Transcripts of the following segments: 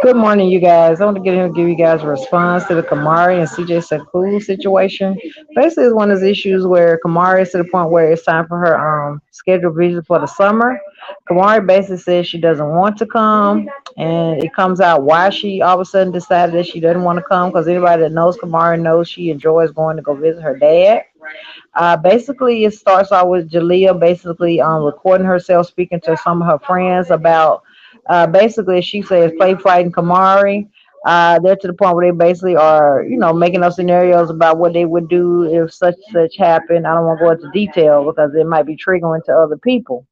Good morning, you guys. I want to get here and give you guys a response to the Kamari and CJ Sakul situation. Basically, it's one of those issues where Kamari is to the point where it's time for her scheduled visit for the summer. Kamari basically says she doesn't want to come, and it comes out why she all of a sudden decided that she doesn't want to come. Because anybody that knows Kamari knows she enjoys going to go visit her dad. Basically, it starts out with Jalea basically recording herself speaking to some of her friends about basically, she says, play fighting Kamari. They're to the point where they basically are, making up scenarios about what they would do if such happened. I don't want to go into detail because it might be triggering to other people.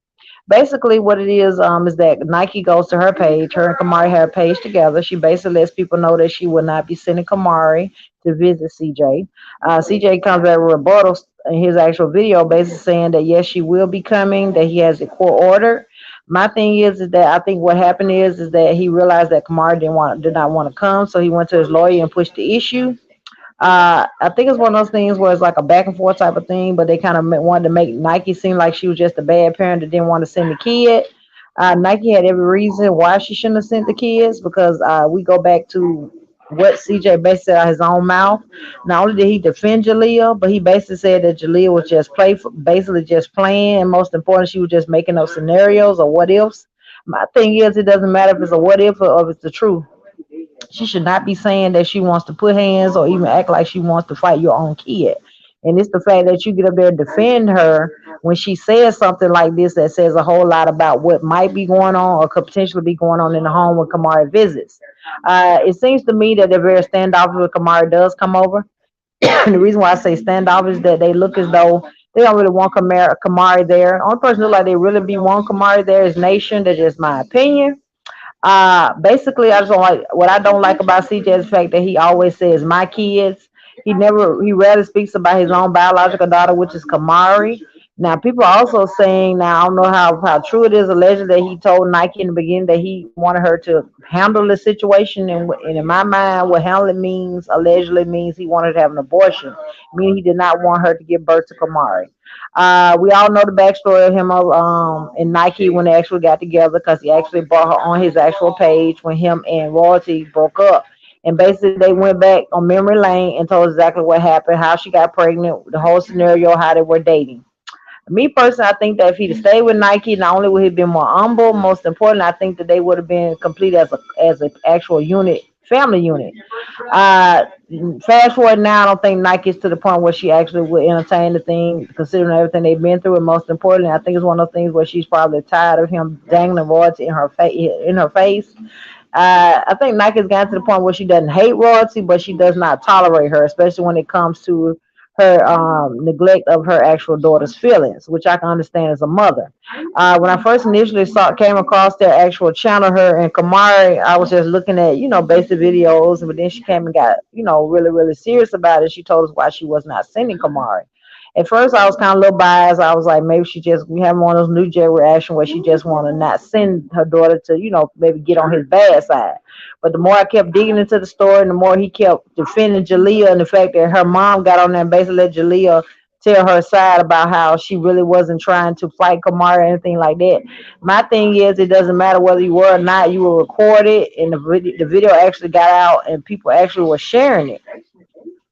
Basically, what it is that Nike goes to her page. Her and Kamari have a page together. She basically lets people know that she will not be sending Kamari to visit CJ. CJ comes back with rebuttals in his actual video, basically saying that yes, she will be coming, that he has a court order. My thing is that I think what happened is that he realized that Kamari did not want to come, so he went to his lawyer and pushed the issue. I think it's one of those things where it's like a back and forth type of thing, but they kind of wanted to make Nike seem like she was just a bad parent that didn't want to send the kid. Nike had every reason why she shouldn't have sent the kids because we go back to what CJ basically said out his own mouth. Not only did he defend Jaleel, but he basically said that Jaleel was just basically just playing, and most important, she was just making up scenarios or what ifs. My thing is, it doesn't matter if it's a what if or if it's the truth. She should not be saying that she wants to put hands or even act like she wants to fight your own kid. And it's the fact that you get up there and defend her when she says something like this that says a whole lot about what might be going on or could potentially be going on in the home when Kamari visits. It seems to me that they're very standoffish when Kamari does come over. And the reason why I say standoffish is that they look as though they don't really want Kamari there. The only person who look like they really be want Kamari there is Nation. That's just my opinion. Basically, I just don't like what I don't like about CJ is the fact that he always says my kids. He rarely speaks about his own biological daughter, which is Kamari. Now, people are also saying now I don't know how true it is. Allegedly, that he told Nike in the beginning that he wanted her to handle the situation, and in my mind, what handle means allegedly means he wanted to have an abortion, meaning he did not want her to give birth to Kamari. We all know the backstory of him and Nike when they actually got together because he actually brought her on his actual page when him and Royalty broke up. And basically, they went back on memory lane and told exactly what happened, how she got pregnant, the whole scenario, how they were dating. Me personally, I think that if he'd have stayed with Nike, not only would he have been more humble, most important, I think that they would have been complete as an actual unit, family unit. Uh, Fast forward now, I don't think Nike's to the point where she actually would entertain the thing, considering everything they've been through. And most importantly, I think it's one of those things where she's probably tired of him dangling royalty in her face. I think Nike's gotten to the point where she doesn't hate royalty, but she does not tolerate her, especially when it comes to her neglect of her actual daughter's feelings, which I can understand as a mother. When I first initially came across their actual channel, her and Kamari, I was just looking at basic videos, but then she came and got really really serious about it. She told us why she was not sending Kamari. At first, I was kind of a little biased. I was like, maybe she just we have one of those new jet reaction where she just want to not send her daughter to, maybe get on his bad side. But the more I kept digging into the story, and the more he kept defending Jalea and the fact that her mom got on there and basically let Jalea tell her side about how she really wasn't trying to fight Kamara or anything like that. My thing is, it doesn't matter whether you were or not. You were recorded, and the video actually got out, and people actually were sharing it.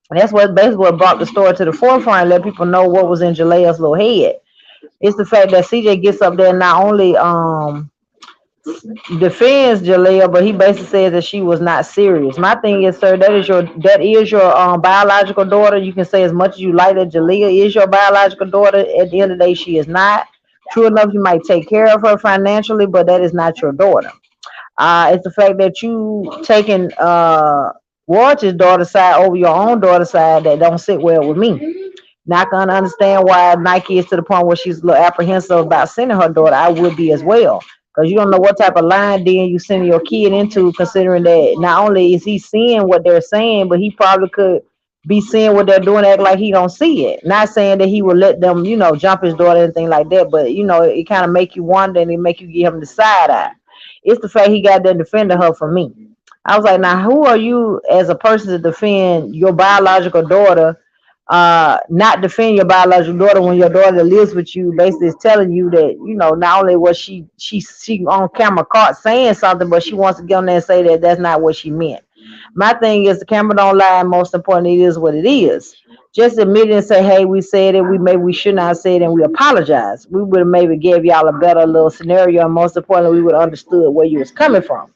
And that's what basically what brought the story to the forefront and let people know what was in Jalea's little head. It's the fact that CJ gets up there and not only defends Jalea, but he basically says that she was not serious. My thing is, sir, that is your biological daughter. You can say as much as you like that Jalea is your biological daughter. At the end of the day, she is not. True enough, you might take care of her financially, but that is not your daughter. It's the fact that you taking Roger's daughter side over your own daughter side that don't sit well with me. Not gonna understand why Nike is to the point where she's a little apprehensive about sending her daughter. I would be as well. Because you don't know what type of line then you send your kid into, considering that not only is he seeing what they're saying, but he probably could be seeing what they're doing, act like he don't see it. Not saying that he would let them, jump his daughter or anything like that, but it kind of make you wonder and it make you give him the side eye. It's the fact he got there defending her for me. I was like, now who are you as a person to defend your biological daughter not defend your biological daughter when your daughter lives with you basically is telling you that, not only was she on camera caught saying something, but she wants to get on there and say that that's not what she meant. My thing is the camera don't lie, and most importantly, it is what it is. Just admit it and say, hey, we said it, we should not have said it, and we apologize. We would have maybe gave y'all a better little scenario, and most importantly, we would have understood where you was coming from.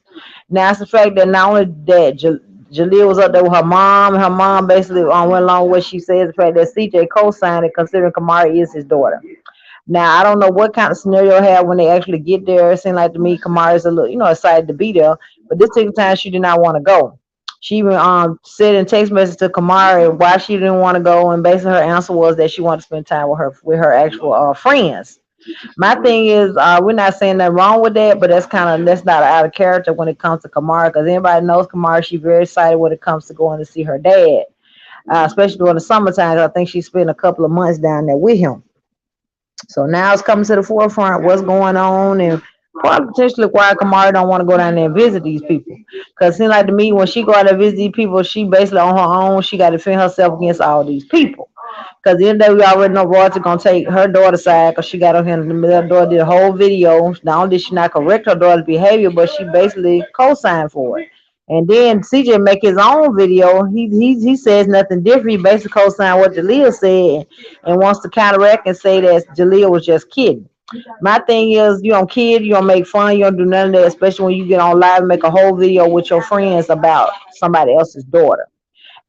Now it's the fact that not only that Jaleel was up there with her mom, and her mom basically went along with what she said, the fact that CJ co-signed it, considering Kamari is his daughter. Now I don't know what kind of scenario they have when they actually get there. It seemed like to me Kamari's a little, excited to be there, but this particular time she did not want to go. She even said in text message to Kamari why she didn't want to go, and basically her answer was that she wanted to spend time with her actual friends. My thing is, we're not saying nothing wrong with that, but that's not out of character when it comes to Kamara, because anybody knows Kamara, she's very excited when it comes to going to see her dad, especially during the summertime. I think she spent a couple of months down there with him. So now it's coming to the forefront what's going on, and probably potentially why Kamara don't want to go down there and visit these people. Because it seems like to me when she go out there and visit these people, she basically on her own. She got to defend herself against all these people. Because the end of the day, we already know Royalty gonna take her daughter's side because she got on here in the middle. Her daughter did a whole video. Not only did she not correct her daughter's behavior, but she basically co-signed for it. And then CJ make his own video. He says nothing different. He basically co-signed what Jaleel said and wants to counteract and say that Jaleel was just kidding. My thing is, you don't kid, you don't make fun, you don't do none of that, especially when you get on live and make a whole video with your friends about somebody else's daughter.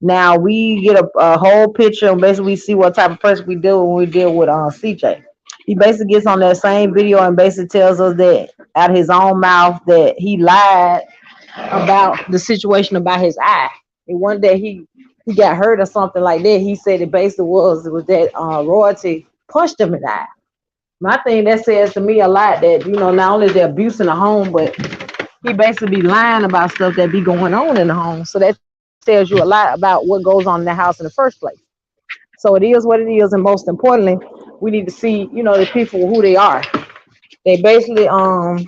Now we get a whole picture and basically we see what type of person we deal with when we deal with CJ. He basically gets on that same video and basically tells us that out of his own mouth that he lied about the situation about his eye. And one day he got hurt or something like that. He said it basically was that Royalty punched him in the eye. My thing that says to me a lot that not only is there abuse in the home, but he basically be lying about stuff that be going on in the home. So that tells you a lot about what goes on in the house in the first place. So it is what it is, and most importantly, we need to see the people who they are. They basically don't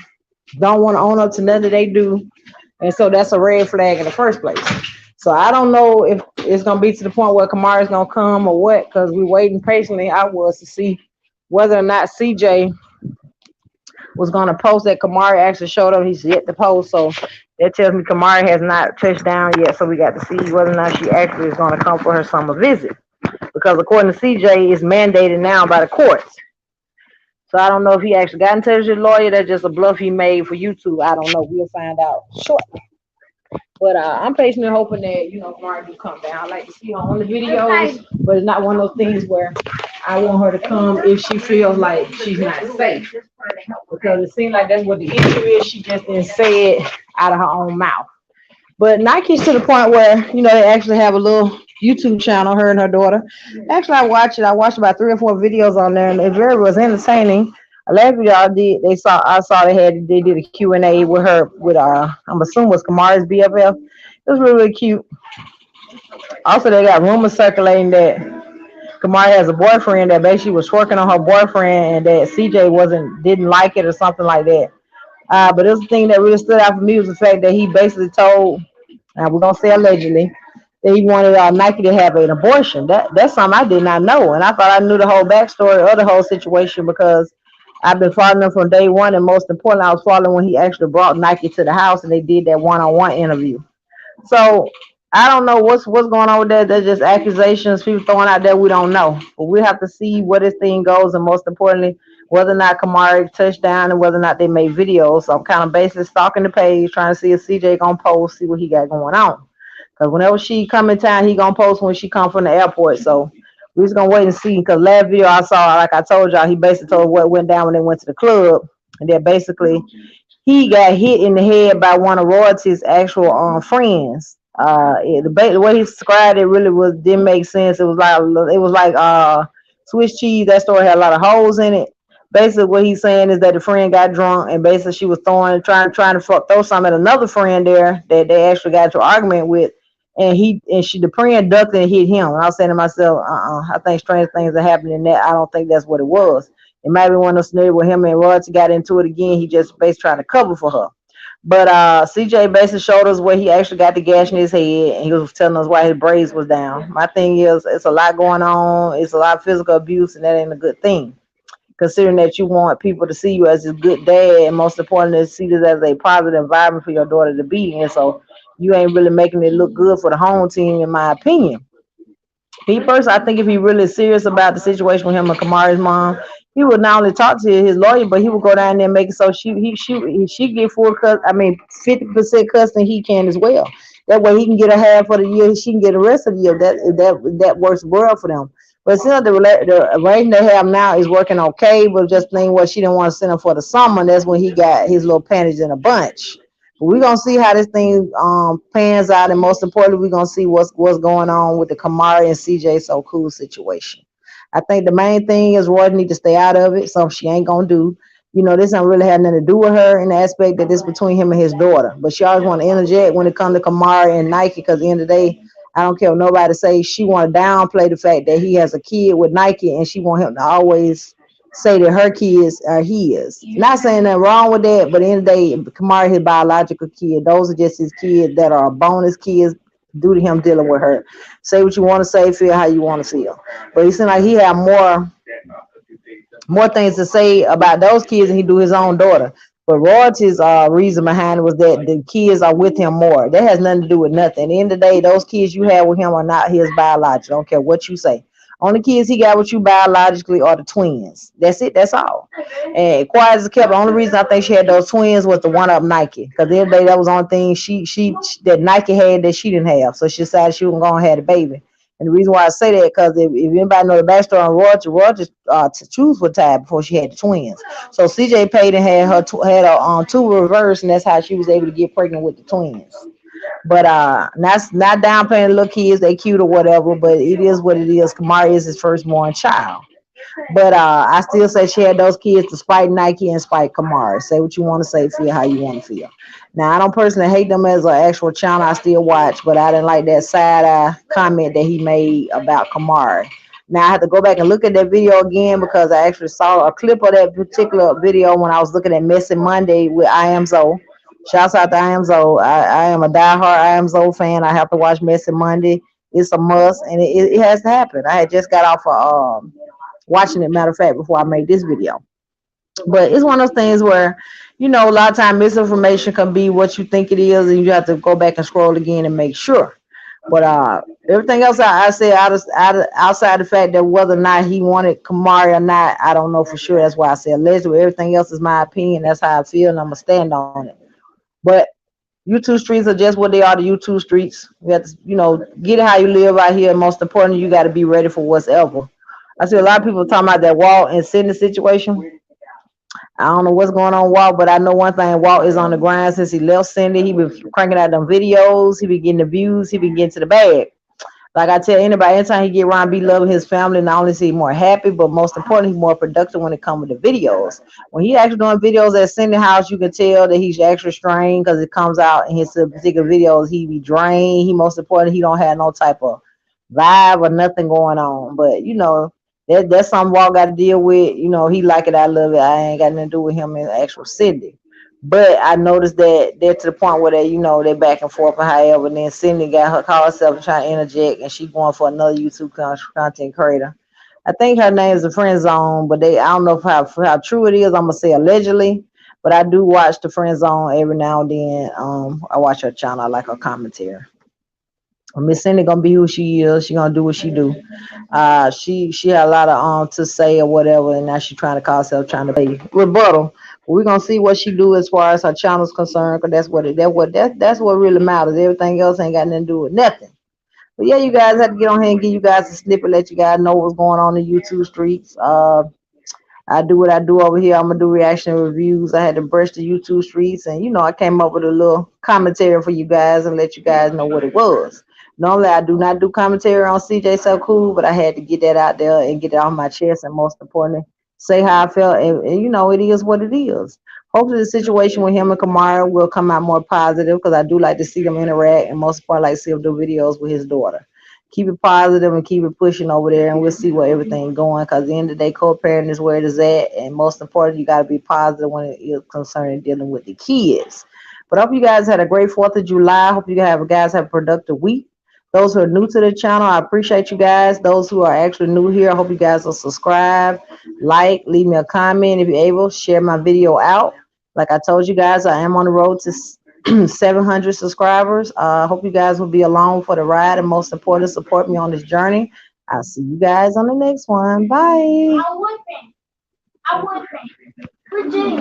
want to own up to nothing they do, and so that's a red flag in the first place. So I don't know if it's gonna be to the point where Kamari's gonna come or what, because we're waiting patiently. I was to see whether or not CJ was going to post that Camari actually showed up. He's yet to post, so that tells me Camari has not touched down yet. So we got to see whether or not she actually is going to come for her summer visit, because according to CJ, it's mandated now by the courts. So I don't know if he actually got in touch with his lawyer. That's just a bluff he made for YouTube. I don't know. We'll find out shortly. But I'm patiently hoping that Kamari do come down. I like to see her on the videos, but it's not one of those things where I want her to come if she feels like she's not safe, because it seems like that's what the issue is. She just didn't say it out of her own mouth. But Nike's to the point where they actually have a little YouTube channel, her and her daughter. Actually, I watched it. I watched about 3 or 4 videos on there, and it very was entertaining. Last video I saw they did a Q&A with her with I'm assuming was Kamari's BFF. It was really, really cute. Also, they got rumors circulating that Kamari has a boyfriend that basically was working on her boyfriend, and that CJ didn't like it or something like that. But this thing that really stood out for me was the fact that he basically told, and we're gonna say allegedly, that he wanted Nike to have an abortion. That's something I did not know, and I thought I knew the whole backstory of the whole situation, because I've been following him from day one, and most importantly, I was following when he actually brought Nike to the house and they did that one-on-one interview. So I don't know what's going on with that. They're just accusations people throwing out there. We don't know, but we have to see where this thing goes, and most importantly, whether or not Camari touched down and whether or not they made videos. So I'm kind of basically stalking the page, trying to see if CJ gonna post, see what he got going on. Because whenever she come in town, he gonna post when she come from the airport. So we just gonna wait and see. Because last video I saw, like I told y'all, he basically told what went down when they went to the club, and then basically he got hit in the head by one of Royalty's actual friends. The way he described it really didn't make sense. It was like Swiss cheese. That story had a lot of holes in it. Basically, what he's saying is that the friend got drunk, and basically she was trying to throw something at another friend there that they actually got into an argument with, and the friend ducked and hit him. And I was saying to myself, I think strange things are happening in that. I don't think that's what it was. It might be one of those scenarios where him and Royalty got into it again. He just basically trying to cover for her. But CJ basically showed us where he actually got the gash in his head, and he was telling us why his braids was down. My thing is, it's a lot going on. It's a lot of physical abuse, and that ain't a good thing. Considering that you want people to see you as a good dad, and most importantly, see this as a positive environment for your daughter to be in. So you ain't really making it look good for the home team, in my opinion. Me personally, I think if he really is serious about the situation with him and Kamari's mom, he would not only talk to his lawyer, but he would go down there and make it so she get full cut. I mean, 50% custody, he can as well. That way he can get a half for the year, she can get the rest of the year. That works well for them. But still, the arrangement they have now is working okay. But just think what she didn't want to send him for the summer. And that's when he got his little panties in a bunch. We're gonna see how this thing pans out, and most importantly, we're gonna see what's going on with the Kamari and CJ So Cool situation. I think the main thing is Roy need to stay out of it, so she ain't gonna do. This don't really have nothing to do with her in the aspect that this between him and his daughter. But she always want to interject when it comes to Kamari and Nike, because at the end of the day, I don't care what nobody say. She want to downplay the fact that he has a kid with Nike, and she want him to always say that her kids are his. Not saying nothing wrong with that, but in the end of the day, Kamari his biological kid. Those are just his kids that are bonus kids due to him dealing with her. Say what you want to say, feel how you want to feel. But he seemed like he had more things to say about those kids than he do his own daughter. But Royalty's reason behind it was that the kids are with him more. That has nothing to do with nothing. At the end of the day, those kids you have with him are not his biological. I don't care what you say. Only kids he got with you biologically are the twins. That's it. That's all. And quiet as it kept, the only reason I think she had those twins was the one up Nike. Because the other day that was the only thing she that Nike had that she didn't have. So she decided she was gonna have the baby. And the reason why I say that, because if anybody know the backstory on Roger to choose for Ty before she had the twins. So CJ paid and had had a two reverse, and that's how she was able to get pregnant with the twins. But not downplaying the little kids, they cute or whatever. But it is what it is. Kamari is his firstborn child. But I still say she had those kids despite Nike and spite Kamari. Say what you want to say, feel how you want to feel. Now, I don't personally hate them as an actual channel. I still watch, but I didn't like that side eye comment that he made about Kamari. Now, I have to go back and look at that video again because I actually saw a clip of that particular video when I was looking at Messy Monday with I Am Zoe. Shouts out to I Am Zoe. I am a diehard I Am Zoe fan. I have to watch Messy Monday. It's a must, and it has to happen. I had just got off of watching it, matter of fact, before I made this video. But it's one of those things where, a lot of time misinformation can be what you think it is, and you have to go back and scroll again and make sure. But everything else I said outside the fact that whether or not he wanted Kamari or not, I don't know for sure. That's why I said allegedly. Everything else is my opinion. That's how I feel, and I'm gonna stand on it. But YouTube streets are just what they are. The YouTube streets. You have to, get it how you live out here. And most importantly, you got to be ready for what's ever. I see a lot of people talking about that Walt and Sydney situation. I don't know what's going on, Walt, but I know one thing. Walt is on the grind since he left Cindy. He been cranking out them videos. He been getting the views. He been getting to the bag. Like I tell anybody, anytime he get around, be loving his family, not only is he more happy, but most importantly, he's more productive when it comes to the videos. When he actually doing videos at Cindy House, you can tell that he's extra strained because it comes out in his particular videos. He be drained. He most importantly, he don't have no type of vibe or nothing going on. But that's something Walt got to deal with. He like it, I love it. I ain't got nothing to do with him in actual Cindy. But I noticed that they're to the point where they're back and forth and however. And then Cindy got her call herself and trying to interject, and she going for another YouTube content creator. I think her name is the Friend Zone, but I don't know how true it is. I'm gonna say allegedly, but I do watch the Friend Zone every now and then. I watch her channel. I like her commentary. Miss Cindy gonna be who she is. She gonna do what she do. She had a lot of to say or whatever, and now she trying to call herself trying to play rebuttal. But we're gonna see what she do as far as her channel's concerned, because that's what really matters. Everything else ain't got nothing to do with nothing. But yeah, you guys have to get on here and give you guys a snippet, let you guys know what's going on in the YouTube streets. I do what I do over here. I'm gonna do reaction reviews. I had to brush the YouTube streets, and I came up with a little commentary for you guys and let you guys know what it was. Normally, I do not do commentary on CJ So Cool, but I had to get that out there and get it off my chest, and most importantly, say how I felt. And it is what it is. Hopefully, the situation with him and Kamara will come out more positive, because I do like to see them interact, and most importantly, I like to see him do videos with his daughter. Keep it positive and keep it pushing over there, and we'll see where everything going. Because at the end of the day, co-parenting is where it is at, and most important, you got to be positive when it is concerning dealing with the kids. But I hope you guys had a great 4th of July. I hope you guys have a productive week. Those who are new to the channel, I appreciate you guys. Those who are actually new here, I hope you guys will subscribe, like, leave me a comment if you're able, share my video out. Like I told you guys, I am on the road to 700 subscribers. I hope you guys will be along for the ride, and most important, support me on this journey. I'll see you guys on the next one. Bye.